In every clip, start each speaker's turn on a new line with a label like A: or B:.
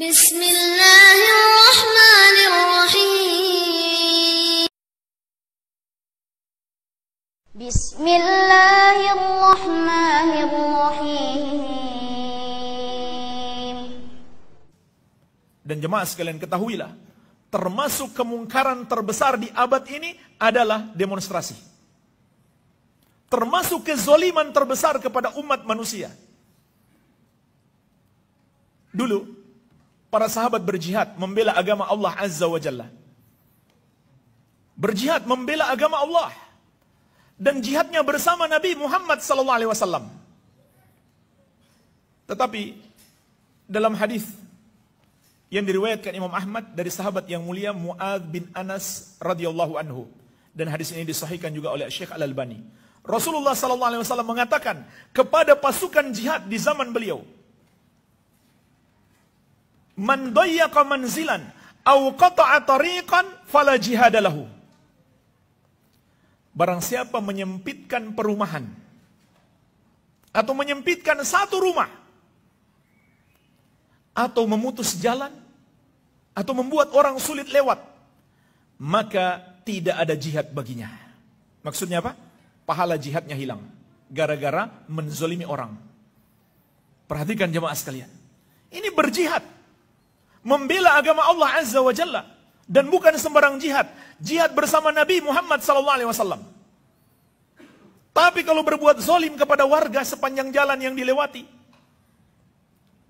A: Bismillahirrahmanirrahim. Bismillahirrahmanirrahim.
B: Dan jemaah sekalian ketahuilah, termasuk kemungkaran terbesar di abad ini adalah demonstrasi. Termasuk kezoliman terbesar kepada umat manusia. Dulu, para sahabat berjihad membela agama Allah Azza wa Jalla. Berjihad membela agama Allah. Dan jihadnya bersama Nabi Muhammad SAW. Tetapi dalam hadis yang diriwayatkan Imam Ahmad dari sahabat yang mulia Mu'adz bin Anas radhiyallahu anhu, dan hadis ini disahihkan juga oleh Syekh Al-Albani. Rasulullah SAW mengatakan kepada pasukan jihad di zaman beliau, "Man dayyaqa manzilan aw qata'a tariqan fala jihada lahu." Barang siapa menyempitkan perumahan atau menyempitkan satu rumah atau memutus jalan atau membuat orang sulit lewat, maka tidak ada jihad baginya. Maksudnya apa? Pahala jihadnya hilang gara-gara menzolimi orang. Perhatikan jemaah sekalian, ini berjihad membela agama Allah Azza wa Jalla, dan bukan sembarang jihad. Jihad bersama Nabi Muhammad SAW. Tapi kalau berbuat zolim kepada warga sepanjang jalan yang dilewati,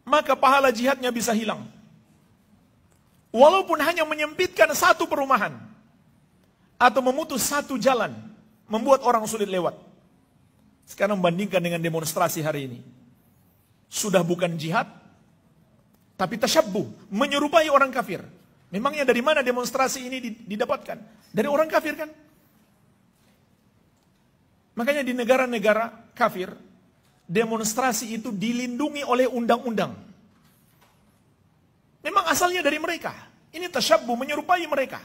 B: maka pahala jihadnya bisa hilang. Walaupun hanya menyempitkan satu perumahan atau memutus satu jalan, membuat orang sulit lewat. Sekarang bandingkan dengan demonstrasi hari ini. Sudah bukan jihad, tapi tasyabbuh, menyerupai orang kafir. Memangnya dari mana demonstrasi ini didapatkan? Dari orang kafir kan? Makanya di negara-negara kafir, demonstrasi itu dilindungi oleh undang-undang. Memang asalnya dari mereka. Ini tasyabbuh, menyerupai mereka.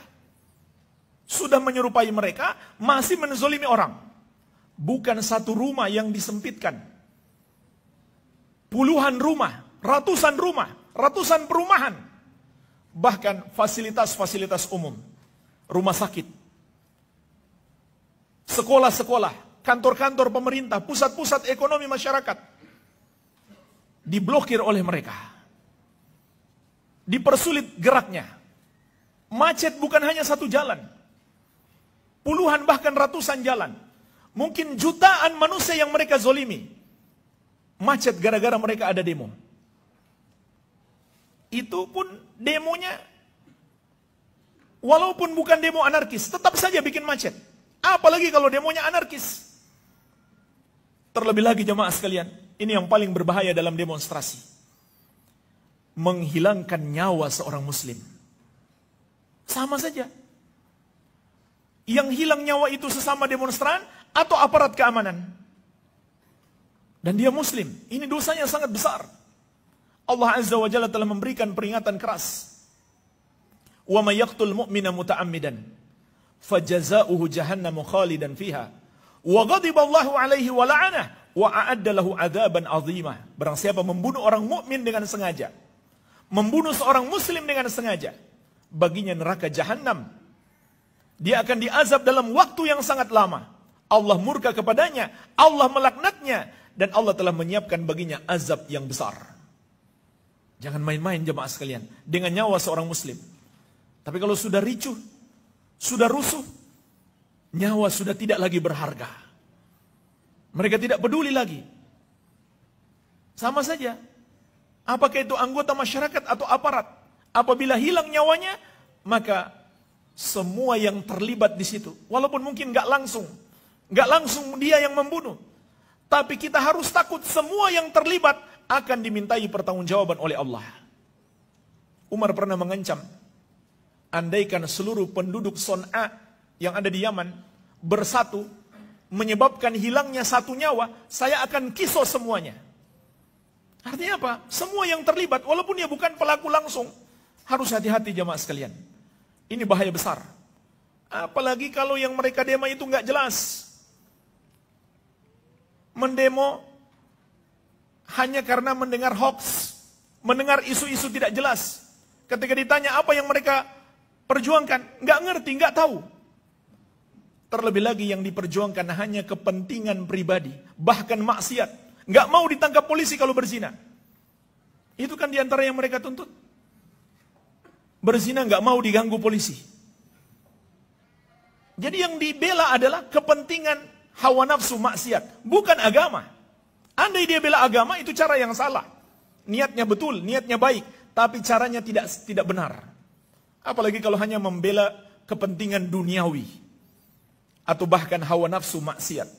B: Sudah menyerupai mereka, masih menzolimi orang. Bukan satu rumah yang disempitkan. Puluhan rumah, ratusan perumahan. Bahkan fasilitas-fasilitas umum, rumah sakit, sekolah-sekolah, kantor-kantor pemerintah, pusat-pusat ekonomi masyarakat diblokir oleh mereka. Dipersulit geraknya. Macet bukan hanya satu jalan, puluhan bahkan ratusan jalan. Mungkin jutaan manusia yang mereka zolimi. Macet gara-gara mereka ada demo. Itu pun demonya, walaupun bukan demo anarkis, tetap saja bikin macet. Apalagi kalau demonya anarkis. Terlebih lagi jemaah sekalian, ini yang paling berbahaya dalam demonstrasi. Menghilangkan nyawa seorang muslim. Sama saja. Yang hilang nyawa itu sesama demonstran atau aparat keamanan. Dan dia muslim, ini dosanya sangat besar. Allah Azza wa Jalla telah memberikan peringatan keras. Wa may yaqtul mu'mina muta'ammidan fajaza'uhu jahannamu khalidan fiha wa ghadiba Allahu 'alaihi wa la'anahu wa a'adda lahu 'adzaban 'azima. Barang siapa membunuh orang mukmin dengan sengaja, membunuh seorang muslim dengan sengaja, baginya neraka jahanam. Dia akan diazab dalam waktu yang sangat lama. Allah murka kepadanya, Allah melaknatnya, dan Allah telah menyiapkan baginya azab yang besar. Jangan main-main jemaah sekalian dengan nyawa seorang muslim. Tapi kalau sudah ricuh, sudah rusuh, nyawa sudah tidak lagi berharga. Mereka tidak peduli lagi. Sama saja. Apakah itu anggota masyarakat atau aparat? Apabila hilang nyawanya, maka semua yang terlibat di situ, walaupun mungkin nggak langsung dia yang membunuh, tapi kita harus takut semua yang terlibat akan dimintai pertanggungjawaban oleh Allah. Umar pernah mengancam, andaikan seluruh penduduk Son'a yang ada di Yaman bersatu menyebabkan hilangnya satu nyawa, saya akan kisos semuanya. Artinya apa? Semua yang terlibat, walaupun dia bukan pelaku langsung, harus hati-hati jemaah sekalian. Ini bahaya besar. Apalagi kalau yang mereka demo itu nggak jelas. Mendemo hanya karena mendengar hoax, mendengar isu-isu tidak jelas. Ketika ditanya apa yang mereka perjuangkan, nggak ngerti, nggak tahu. Terlebih lagi yang diperjuangkan hanya kepentingan pribadi, bahkan maksiat. Nggak mau ditangkap polisi kalau berzina. Itu kan diantara yang mereka tuntut. Berzina nggak mau diganggu polisi. Jadi yang dibela adalah kepentingan hawa nafsu maksiat, bukan agama. Andai dia bela agama, itu cara yang salah. Niatnya betul, niatnya baik, tapi caranya tidak benar. Apalagi kalau hanya membela kepentingan duniawi atau bahkan hawa nafsu maksiat.